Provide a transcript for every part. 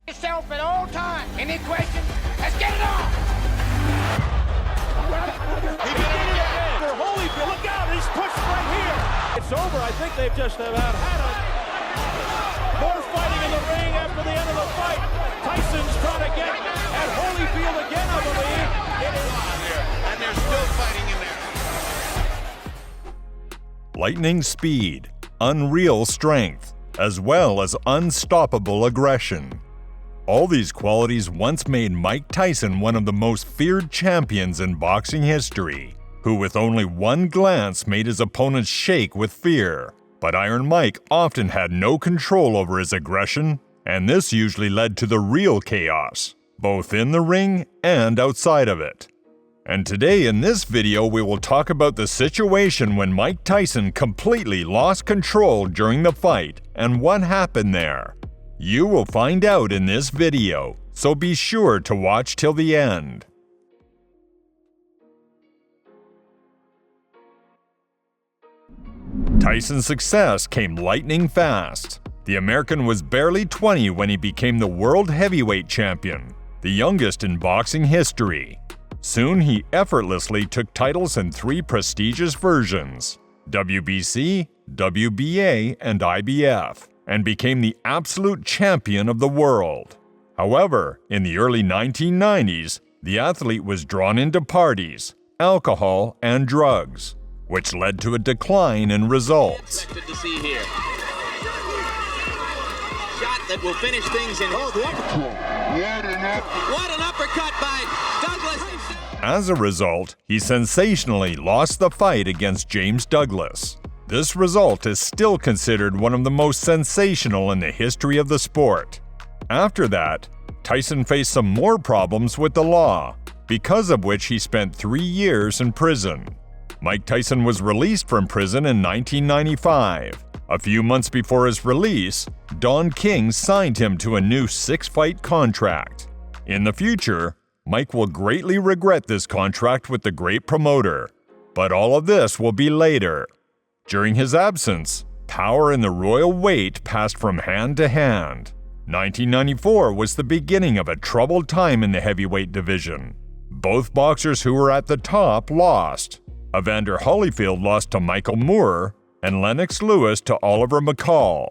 Yourself at all times. Any questions? Let's get it on! He did it again for Holyfield. Look out, he's pushed right here. It's over. I think they've just about had it. More fighting in the ring after the end of the fight. Tyson's trying to get at Holyfield again, I believe. It is here, and they're still fighting in there. Lightning speed, unreal strength, as well as unstoppable aggression. All these qualities once made Mike Tyson one of the most feared champions in boxing history, who with only one glance made his opponents shake with fear. But Iron Mike often had no control over his aggression, and this usually led to the real chaos, both in the ring and outside of it. And today in this video we will talk about the situation when Mike Tyson completely lost control during the fight and what happened there. You will find out in this video, so be sure to watch till the end. Tyson's success came lightning fast. The American was barely 20 when he became the world heavyweight champion, the youngest in boxing history. Soon he effortlessly took titles in 3 prestigious versions, WBC, WBA, and IBF, and became the absolute champion of the world. However, in the early 1990s, the athlete was drawn into parties, alcohol, and drugs, which led to a decline in results. Expected to see here. Shot that will finish things in. What an uppercut by Douglas. As a result, he sensationally lost the fight against James Douglas. This result is still considered one of the most sensational in the history of the sport. After that, Tyson faced some more problems with the law, because of which he spent 3 years in prison. Mike Tyson was released from prison in 1995. A few months before his release, Don King signed him to a new 6-fight contract. In the future, Mike will greatly regret this contract with the great promoter, but all of this will be later. During his absence, power in the royal weight passed from hand to hand. 1994 was the beginning of a troubled time in the heavyweight division. Both boxers who were at the top lost. Evander Holyfield lost to Michael Moore, and Lennox Lewis to Oliver McCall.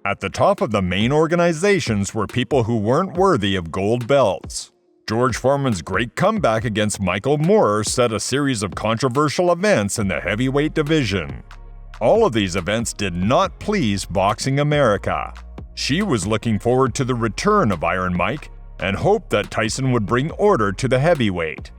At the top of the main organizations were people who weren't worthy of gold belts. George Foreman's great comeback against Michael Moore set a series of controversial events in the heavyweight division. All of these events did not please Boxing America. She was looking forward to the return of Iron Mike and hoped that Tyson would bring order to the heavyweight.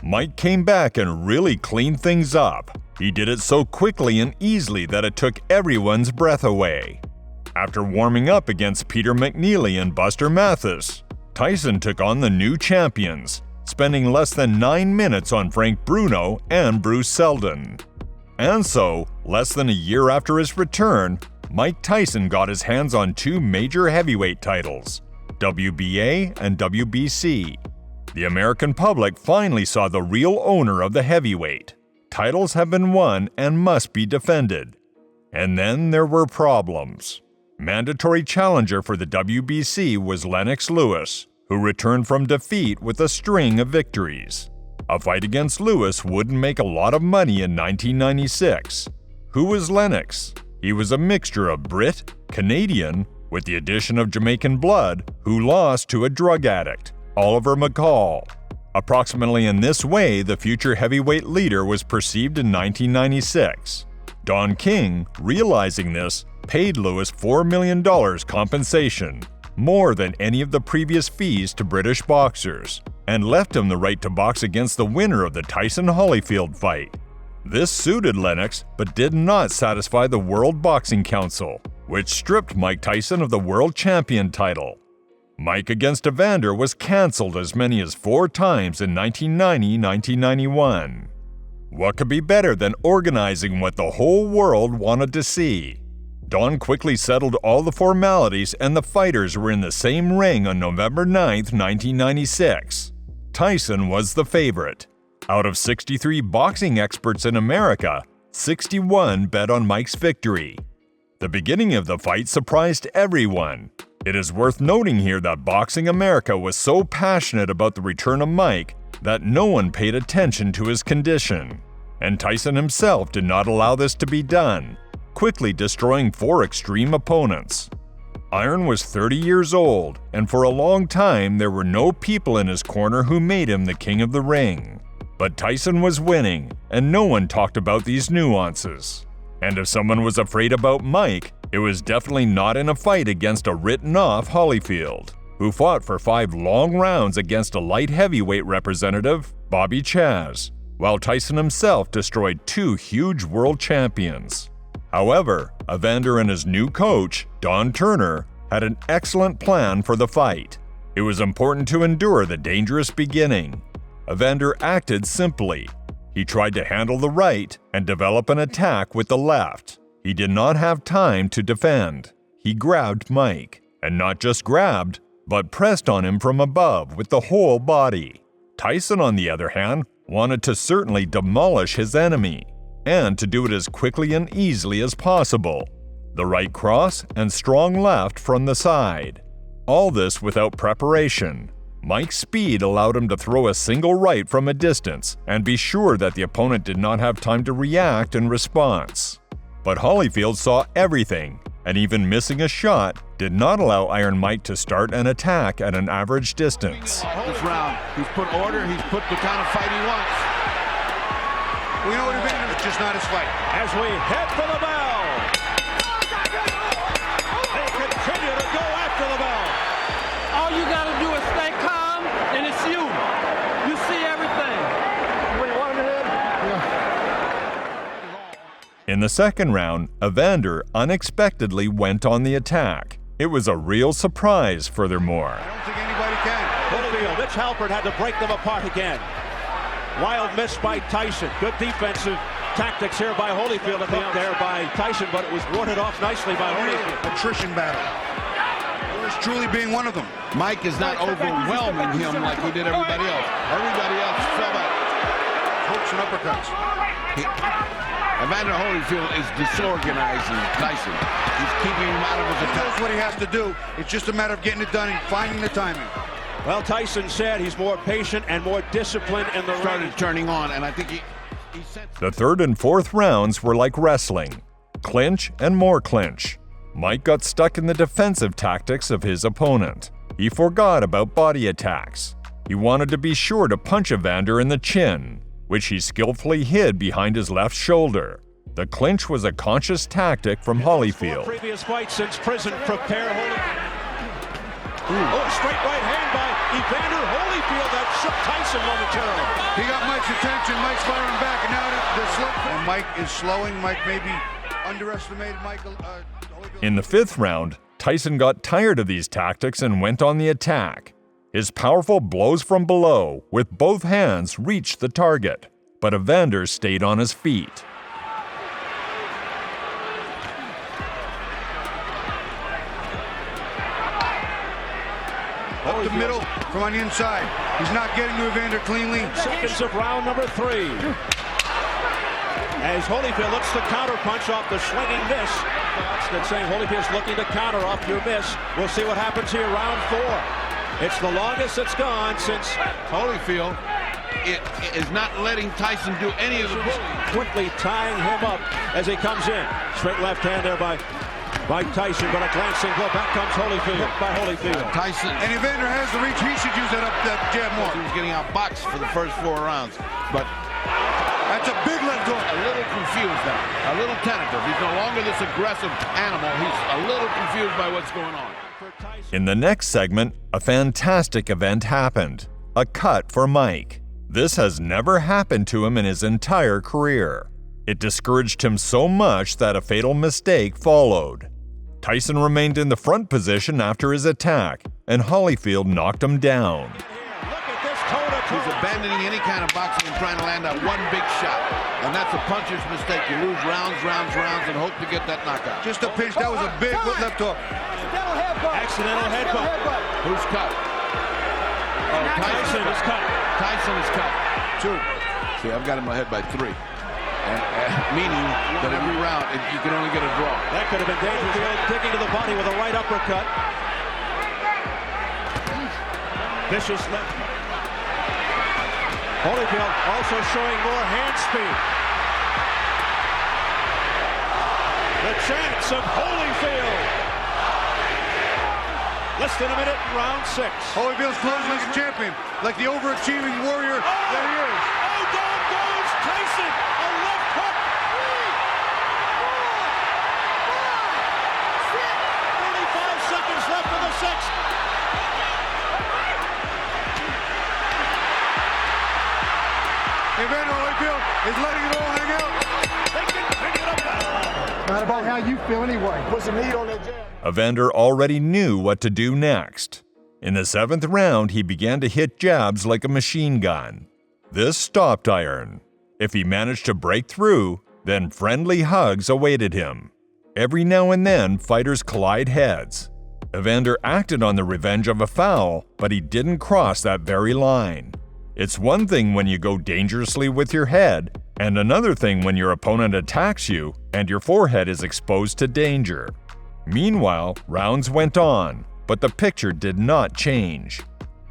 Mike came back and really cleaned things up. He did it so quickly and easily that it took everyone's breath away. After warming up against Peter McNeely and Buster Mathis, Tyson took on the new champions, spending less than 9 minutes on Frank Bruno and Bruce Seldon. And so, less than a year after his return, Mike Tyson got his hands on 2 major heavyweight titles, WBA and WBC. The American public finally saw the real owner of the heavyweight. Titles have been won and must be defended. And then there were problems. Mandatory challenger for the WBC was Lennox Lewis, who returned from defeat with a string of victories. A fight against Lewis wouldn't make a lot of money in 1996. Who was Lennox? He was a mixture of Brit, Canadian, with the addition of Jamaican blood, who lost to a drug addict, Oliver McCall. Approximately in this way, the future heavyweight leader was perceived in 1996. Don King, realizing this, paid Lewis $4 million compensation, more than any of the previous fees to British boxers, and left him the right to box against the winner of the Tyson-Holyfield fight. This suited Lennox, but did not satisfy the World Boxing Council, which stripped Mike Tyson of the world champion title. Mike against Evander was cancelled as many as 4 times in 1990-1991. What could be better than organizing what the whole world wanted to see? Don quickly settled all the formalities and the fighters were in the same ring on November 9, 1996. Tyson was the favorite. Out of 63 boxing experts in America, 61 bet on Mike's victory. The beginning of the fight surprised everyone. It is worth noting here that Boxing America was so passionate about the return of Mike that no one paid attention to his condition, and Tyson himself did not allow this to be done, quickly destroying 4 extreme opponents. Iron was 30 years old, and for a long time there were no people in his corner who made him the king of the ring. But Tyson was winning, and no one talked about these nuances. And if someone was afraid about Mike, it was definitely not in a fight against a written-off Holyfield, who fought for 5 long rounds against a light heavyweight representative, Bobby Chaz, while Tyson himself destroyed 2 huge world champions. However, Evander and his new coach, Don Turner, had an excellent plan for the fight. It was important to endure the dangerous beginning. Evander acted simply. He tried to handle the right and develop an attack with the left. He did not have time to defend. He grabbed Mike, and not just grabbed, but pressed on him from above with the whole body. Tyson, on the other hand, wanted to certainly demolish his enemy, and to do it as quickly and easily as possible. The right cross and strong left from the side. All this without preparation. Mike's speed allowed him to throw a single right from a distance and be sure that the opponent did not have time to react in response. But Holyfield saw everything, and even missing a shot did not allow Iron Mike to start an attack at an average distance. This round, he's put order, he's put the kind of fight he wants. We know what it is, it's just not his fight. As we head for the bell. They continue to go after the bell. All you gotta do is stay calm, and it's you. You see everything. What, you want him to hit? In the second round, Evander unexpectedly went on the attack. It was a real surprise, furthermore. I don't think anybody can. Holyfield, Mitch Halpert had to break them apart again. Wild miss by Tyson. Good defensive tactics here by Holyfield at the end there by Tyson, but it was warded off nicely by Holyfield. Attrition battle. Yours truly being one of them. Mike is not overwhelming him like he did everybody else. Everybody else fell back. Hooks and uppercuts. Evander Holyfield is disorganizing Tyson. He's keeping him out of his He attack. knows what he has to do. It's just a matter of getting it done and finding the timing. Well, Tyson said he's more patient and more disciplined in the ring. Started turning on, and I think he sensed. The third and fourth rounds were like wrestling. Clinch and more clinch. Mike got stuck in the defensive tactics of his opponent. He forgot about body attacks. He wanted to be sure to punch Evander in the chin, which he skillfully hid behind his left shoulder. The clinch was a conscious tactic from Holyfield. Previous fight since prison. Prepare Holyfield. Oh, a straight right hand by Evander Holyfield that shook Tyson momentarily. He got Mike's attention. Mike's firing back, and now they're slow. And Mike is slowing. Mike maybe underestimated Michael. In the fifth round, Tyson got tired of these tactics and went on the attack. His powerful blows from below with both hands reached the target, but Evander stayed on his feet. Up the middle from on the inside. He's not getting to Evander cleanly. Seconds of round number 3. As Holyfield looks to counterpunch off the swinging miss. That's saying Holyfield's looking to counter off your miss. We'll see what happens here, round 4. It's the longest it's gone since Holyfield is not letting Tyson do any of the quickly tying him up as he comes in. Straight left hand there by Tyson, but a glancing blow. Back comes Holyfield by Holyfield. Tyson. And Evander has the reach. He should use that jab more. He was getting outboxed for the first 4 rounds, but that's a big left hook. a little confused now, a little tentative. He's no longer this aggressive animal. He's a little confused by what's going on. In the next segment, a fantastic event happened. A cut for Mike. This has never happened to him in his entire career. It discouraged him so much that a fatal mistake followed. Tyson remained in the front position after his attack, and Holyfield knocked him down. Look at this toe-to-toe. He's abandoning any kind of boxing and trying to land that one big shot. And that's a puncher's mistake. You lose rounds, and hope to get that knockout. Just a pinch. That was a big left hook. Accidental headbutt. Who's cut? Oh, Tyson is cut. Tyson is cut. 2. See, I've got him ahead by 3. Meaning that every round, you can only get a draw. That could have been Dangerfield digging to the body with a right uppercut. Vicious left. Holyfield also showing more hand speed. The chance of Holyfield. Less than a minute in round 6. Holyfield's closing like a champion, like the overachieving warrior that he is. Oh, down goes Tyson. A left hook. 35 seconds left in the 6th. Evander Holyfield is letting it all hang out. They continue to battle. Not about how you feel anyway. Put some heat on that jab. Evander already knew what to do next. In the 7th round, he began to hit jabs like a machine gun. This stopped Iron. If he managed to break through, then friendly hugs awaited him. Every now and then, fighters collide heads. Evander acted on the revenge of a foul, but he didn't cross that very line. It's one thing when you go dangerously with your head, and another thing when your opponent attacks you and your forehead is exposed to danger. Meanwhile, rounds went on, but the picture did not change.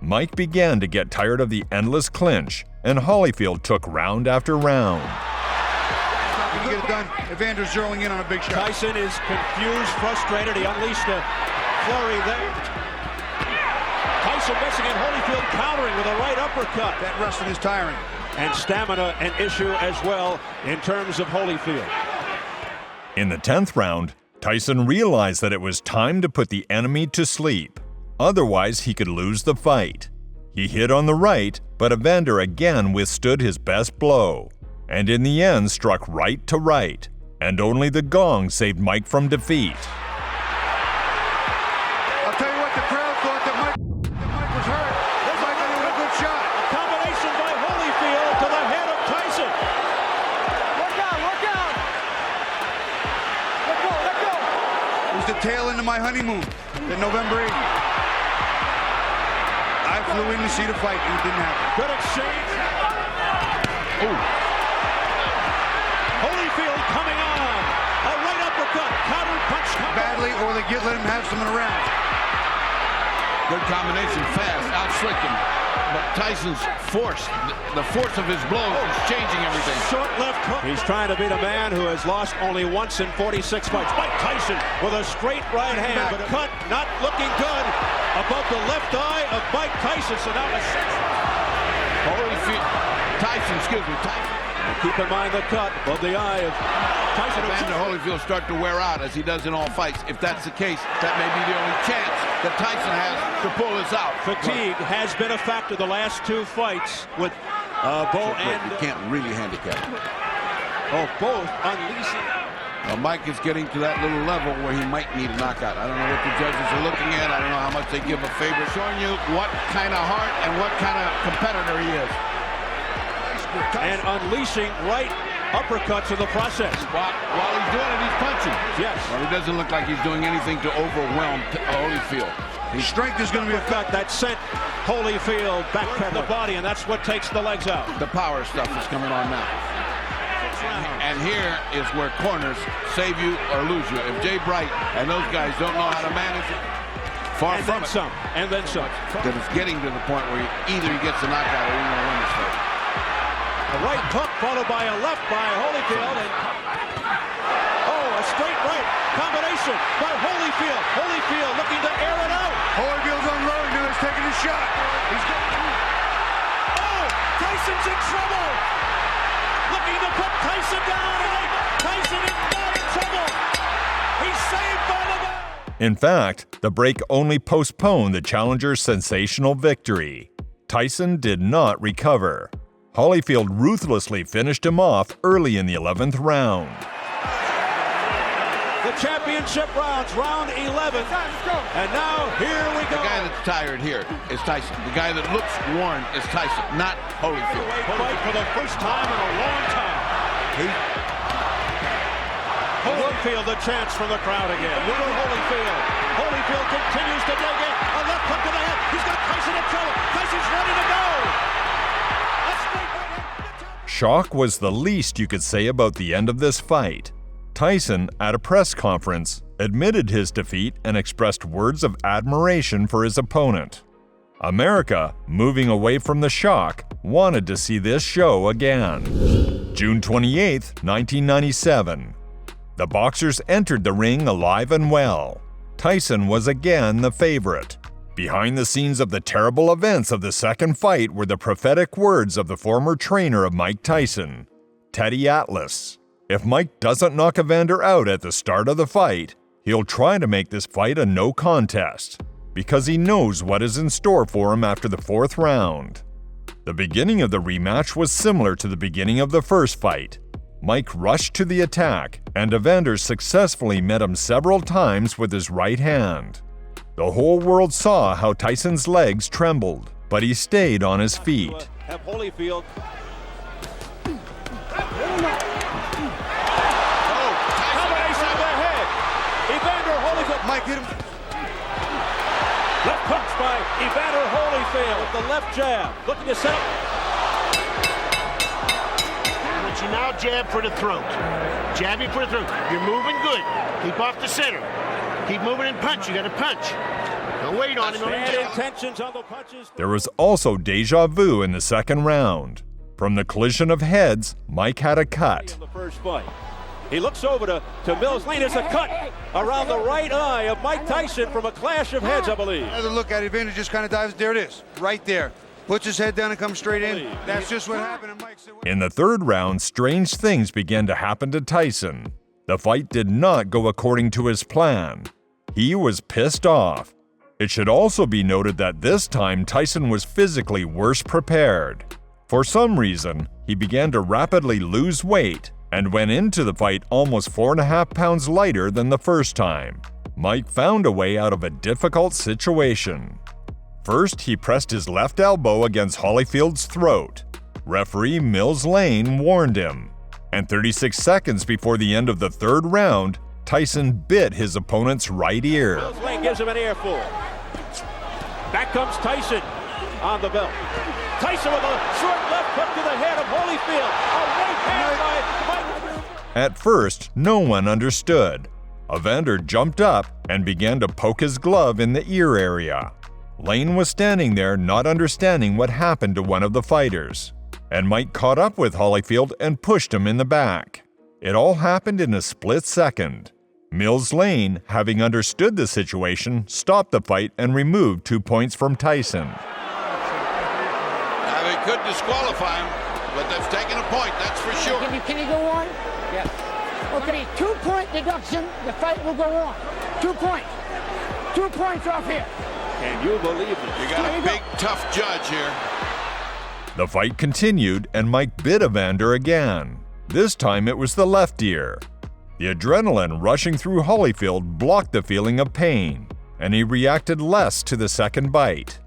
Mike began to get tired of the endless clinch, and Holyfield took round after round. Not going to get it done. Evander's zeroing in on a big shot. Tyson is confused, frustrated. He unleashed a flurry there. Tyson missing and Holyfield countering with a right uppercut. That wrestling is tiring. And stamina an issue as well in terms of Holyfield. In the 10th round, Tyson realized that it was time to put the enemy to sleep. Otherwise, he could lose the fight. He hit on the right, but Evander again withstood his best blow, and in the end struck right to right, and only the gong saved Mike from defeat. I'll tell you what, the crowd thought that Mike was hurt. This might have been a good shot. A combination by Holyfield to the head of Tyson. Work out, work out. Let go, let go. It was the tail end of my honeymoon, in November 8th. I flew in to see the fight, and it didn't happen. Good exchange. Ooh. Holyfield coming on. A right uppercut. Counter punch. Badly, or they let him have some in a round. Good combination, fast, outslicked him. But Tyson's force, the force of his blow is changing everything. Short left hook. He's trying to beat a man who has lost only once in 46 fights. Mike Tyson with a straight right hand, but a cut not looking good above the left eye of Mike Tyson. So now a Tyson, Tyson. Keep in mind the cut above the eye of Tyson. Evander Holyfield start to wear out as he does in all fights. If that's the case, that may be the only chance that Tyson has to pull this out. Fatigue has been a factor the last 2 fights with Bo and... You can't really handicap it. both unleashing. Mike is getting to that little level where he might need a knockout. I don't know what the judges are looking at. I don't know how much they give a favor. Showing you what kind of heart and what kind of competitor he is. And unleashing right uppercuts in the process. While he's doing it, he's punching. Yes. Well, he doesn't look like he's doing anything to overwhelm Holyfield. His strength is going to be a fact that sent Holyfield back to the body, and that's what takes the legs out. The power stuff is coming on now. And here is where corners save you or lose you. If Jay Bright and those guys don't know how to manage it, far from it. And then some. That it's getting to the point where either he gets a knockout or he's going to win this fight. A right hook followed by a left by Holyfield. And a straight right combination by Holyfield. Holyfield looking to air it out. Holyfield's unloading now. He's taking a shot. Tyson's in trouble. Looking to put Tyson down. And Tyson is not in trouble. He's saved by the bell. In fact, the break only postponed the challenger's sensational victory. Tyson did not recover. Holyfield ruthlessly finished him off early in the 11th round. The championship rounds, round 11. And now here we go. The guy that's tired here is Tyson. The guy that looks worn is Tyson, not Holyfield. Fight for the first time in a long time. Holyfield a chance from the crowd again. Little Holyfield. Holyfield continues to dig in. A left hook to the head. He's got Tyson in trouble. Tyson's ready to go. Shock was the least you could say about the end of this fight. Tyson, at a press conference, admitted his defeat and expressed words of admiration for his opponent. America, moving away from the shock, wanted to see this show again. June 28, 1997. The boxers entered the ring alive and well. Tyson was again the favorite. Behind the scenes of the terrible events of the second fight were the prophetic words of the former trainer of Mike Tyson, Teddy Atlas. If Mike doesn't knock Evander out at the start of the fight, he'll try to make this fight a no contest, because he knows what is in store for him after the fourth round. The beginning of the rematch was similar to the beginning of the first fight. Mike rushed to the attack, and Evander successfully met him several times with his right hand. The whole world saw how Tyson's legs trembled, but he stayed on his feet. Have Holyfield. Combination of the head. Evander Holyfield. Mike hit him. Left punch by Evander Holyfield with the left jab. Looking to set up. But you now jab for the throat. Jabbing for the throat. You're moving good. Keep off the center. Keep moving and punch. You got to punch. Don't wait on him. Bad intentions on the punches. There was also deja vu in the second round. From the collision of heads, Mike had a cut. In the first fight. He looks over to Mills Lane. There's a cut around the right eye of Mike Tyson from a clash of heads, I believe. Another look at it. Evander just kind of dives. There it is. Right there. Puts his head down and comes straight in. That's just what happened. And Mike said, In the third round, strange things began to happen to Tyson. The fight did not go according to his plan. He was pissed off. It should also be noted that this time Tyson was physically worse prepared. For some reason, he began to rapidly lose weight and went into the fight almost 4.5 pounds lighter than the first time. Mike found a way out of a difficult situation. First, he pressed his left elbow against Holyfield's throat. Referee Mills Lane warned him. And 36 seconds before the end of the third round, Tyson bit his opponent's right ear. Mills Lane gives him an earful. Back comes Tyson on the belt. Tyson with a short left hook to the head of Holyfield. A right hand by Mike. At first, no one understood. Evander jumped up and began to poke his glove in the ear area. Lane was standing there not understanding what happened to one of the fighters. And Mike caught up with Holyfield and pushed him in the back. It all happened in a split second. Mills Lane, having understood the situation, stopped the fight and removed 2 points from Tyson. Now they could disqualify him, but they've taken a point, that's for sure. Can you go on? Yes. Okay, 2-point deduction, the fight will go on. 2 points. 2 points off here. Can you believe it? You got a big, tough judge here. The fight continued and Mike bit Evander again. This time it was the left ear. The adrenaline rushing through Holyfield blocked the feeling of pain, and he reacted less to the second bite.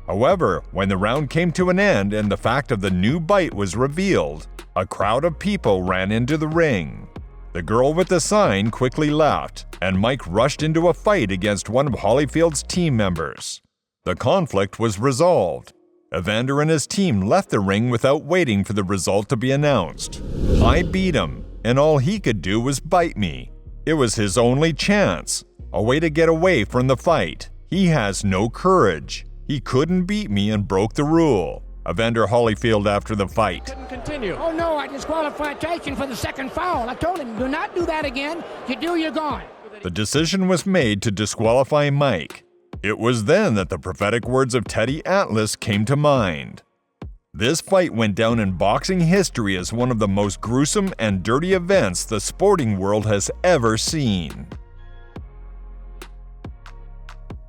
However, when the round came to an end and the fact of the new bite was revealed, a crowd of people ran into the ring. The girl with the sign quickly left, and Mike rushed into a fight against one of Holyfield's team members. The conflict was resolved. Evander and his team left the ring without waiting for the result to be announced. I beat him, and all he could do was bite me. It was his only chance, a way to get away from the fight. He has no courage. He couldn't beat me and broke the rule. Evander Holyfield after the fight. Couldn't continue. Oh no, I disqualified Tyson for the second foul. I told him, do not do that again. You do, you're gone. The decision was made to disqualify Mike. It was then that the prophetic words of Teddy Atlas came to mind. This fight went down in boxing history as one of the most gruesome and dirty events the sporting world has ever seen.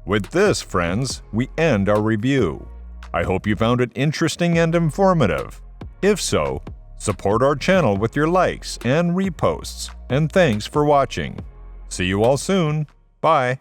With this, friends, we end our review. I hope you found it interesting and informative. If so, support our channel with your likes and reposts. And thanks for watching. See you all soon. Bye.